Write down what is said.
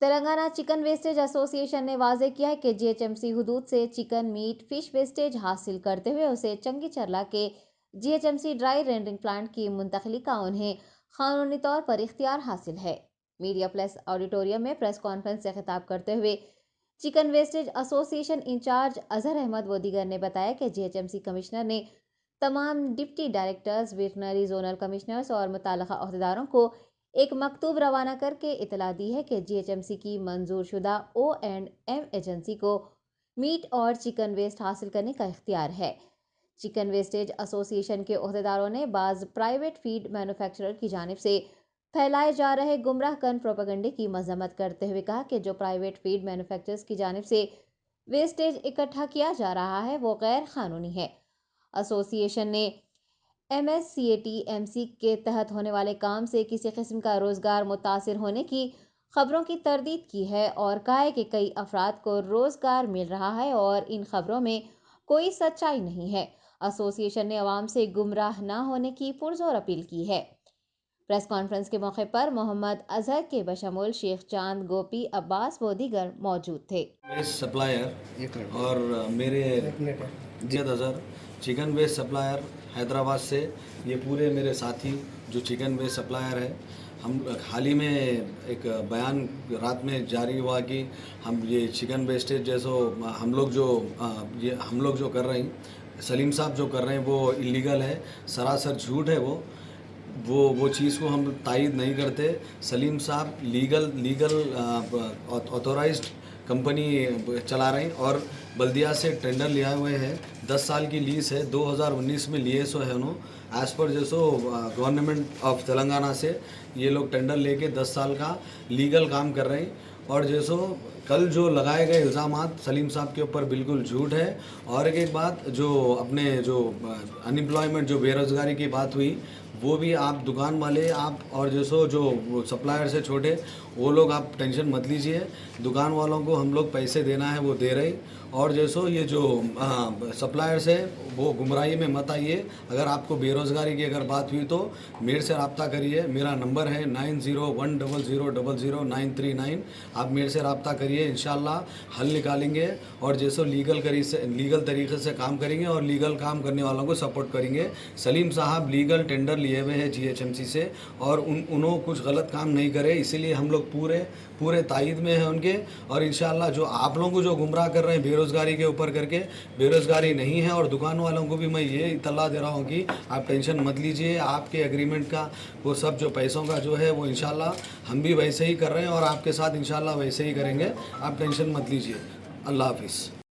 Telangana chicken wastage association ने वाजे किया है कि जीएचएमसी हुदूद से चिकन मीट फिश वेस्टेज हासिल करते हुए उसे चंगी चरला के जीएचएमसी ड्राई रेंडरिंग प्लांट की मुंतकली का उन्हें कानूनी तौर पर इख्तियार हासिल है। मीडिया प्लस ऑडिटोरियम में प्रेस कॉन्फ्रेंस से खिताब करते हुए chicken wastage association in-charge Azhar Ahmed वो दीगर ने बताया कि जीएचएमसी कमिश्नर ने तमाम deputy directors, veterinary zonal commissioners और मुताल्लिका अहदेदारों को एक मकतूब रवाना करके इतला दी है कि जीएचएमसी की मंजूर शुदा O&M एजेंसी को मीट और चिकन वेस्ट हासिल करने का इख्तियार है। चिकन वेस्टेज एसोसिएशन के अहदेदारों ने बाज़ प्राइवेट फीड मैन्युफैक्चरर की जानिब से फैलाए जा रहे गुमराह कन प्रोपेगेंडे की मजम्मत करते हुए कहा कि जो प्राइवेट फीड मैन्युफैक्चरर्स की जानिब से वेस्टेज इकट्ठा किया जा रहा है वो गैर कानूनी है। एसोसिएशन ने MSCATMC के तहत होने वाले काम से किसी किस्म का रोजगार मुतासिर होने की खबरों की तरदीद की है और कहा है कि कई अफराद को रोजगार मिल रहा है और इन खबरों में कोई सच्चाई नहीं है। एसोसिएशन ने अवाम से गुमराह न होने की पुरजोर अपील की है। प्रेस कॉन्फ्रेंस के मौके पर मोहम्मद अजहर के बशमूल शेख चांद, गोपी, अब्बास व दीगर मौजूद थे। सप्लायर और मेरे Ziyad Azhar chicken waste supplier Hyderabad से, ये पूरे मेरे साथी जो चिकन वेस्ट सप्लायर है, हम हाल ही में एक बयान रात में जारी हुआ कि हम ये चिकन वेस्टेज जैसो हम लोग जो कर रहे हैं, सलीम साहब जो कर रहे हैं वो इलीगल है, सरासर झूठ है। वो चीज़ को हम तायद नहीं करते। सलीम साहब लीगल ऑथोराइज्ड कंपनी चला रहे हैं और बल्दिया से टेंडर लिया हुए हैं। 10 साल की लीज है, 2019 में लिए सो है उन्होंने एज़ पर जैसो गवर्नमेंट ऑफ तेलंगाना से ये लोग टेंडर लेके 10 साल का लीगल काम कर रहे हैं। और जैसो कल जो लगाए गए इल्ज़ामात सलीम साहब के ऊपर बिल्कुल झूठ है। और एक बात, जो अपने जो अनएम्प्लॉयमेंट, जो बेरोज़गारी की बात हुई, वो भी आप दुकान वाले आप और जैसो जो सप्लायर से छोटे वो लोग आप टेंशन मत लीजिए। दुकान वालों को हम लोग पैसे देना है वो दे रहे। और जैसो ये जो सप्लायर्स है वो गुमराही में मत आइए। अगर आपको बेरोज़गारी की अगर बात हुई तो मेरे से रब्ता करिए। मेरा नंबर है 9010000939। आप मेरे से रब्ता करिए, इंशाल्लाह हल निकालेंगे और जैसो लीगल तरीके से काम करेंगे और लीगल काम करने वालों को सपोर्ट करेंगे। सलीम साहब लीगल टेंडर लिए हुए हैं जीएचएमसी से और उन्होंने कुछ गलत काम नहीं करे, इसीलिए हम लोग पूरे तायद में हैं उनके। और इंशाल्लाह जो आप लोगों को जो गुमराह कर रहे हैं बेरोज़गारी के ऊपर करके, बेरोज़गारी नहीं है। और दुकान वालों को भी मैं ये इत्तला दे रहा हूँ कि आप टेंशन मत लीजिए। आपके एग्रीमेंट का वो सब जो पैसों का जो है वो इंशाल्लाह हम भी वैसे ही कर रहे हैं और आपके साथ इंशाल्लाह वैसे ही करेंगे। आप टेंशन मत लीजिए। अल्लाह हाफिज़।